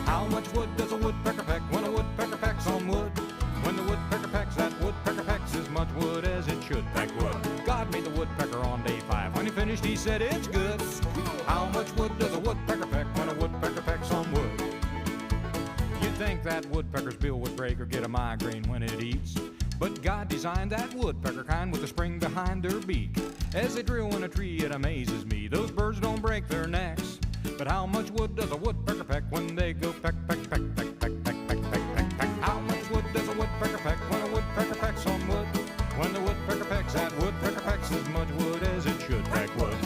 How much wood does a woodpecker peck when a woodpecker pecks on wood? When the woodpecker pecks, that woodpecker pecks as much wood as it should peck wood. God made the woodpecker on day 5. When he finished, he said, it's good. How much wood does a woodpecker peck when a woodpecker pecks on wood? You'd think that woodpecker's bill would break or get a migraine when it eats. But God designed that woodpecker kind with a spring behind their beak. As they drill in a tree, it amazes me. Those birds don't break their necks. But how much wood does a woodpecker peck when they go peck, peck, peck, peck, peck, peck, peck, peck, peck, peck? How much wood does a woodpecker peck when a woodpecker pecks on wood? When the woodpecker pecks, that woodpecker pecks as much wood as it should peck wood.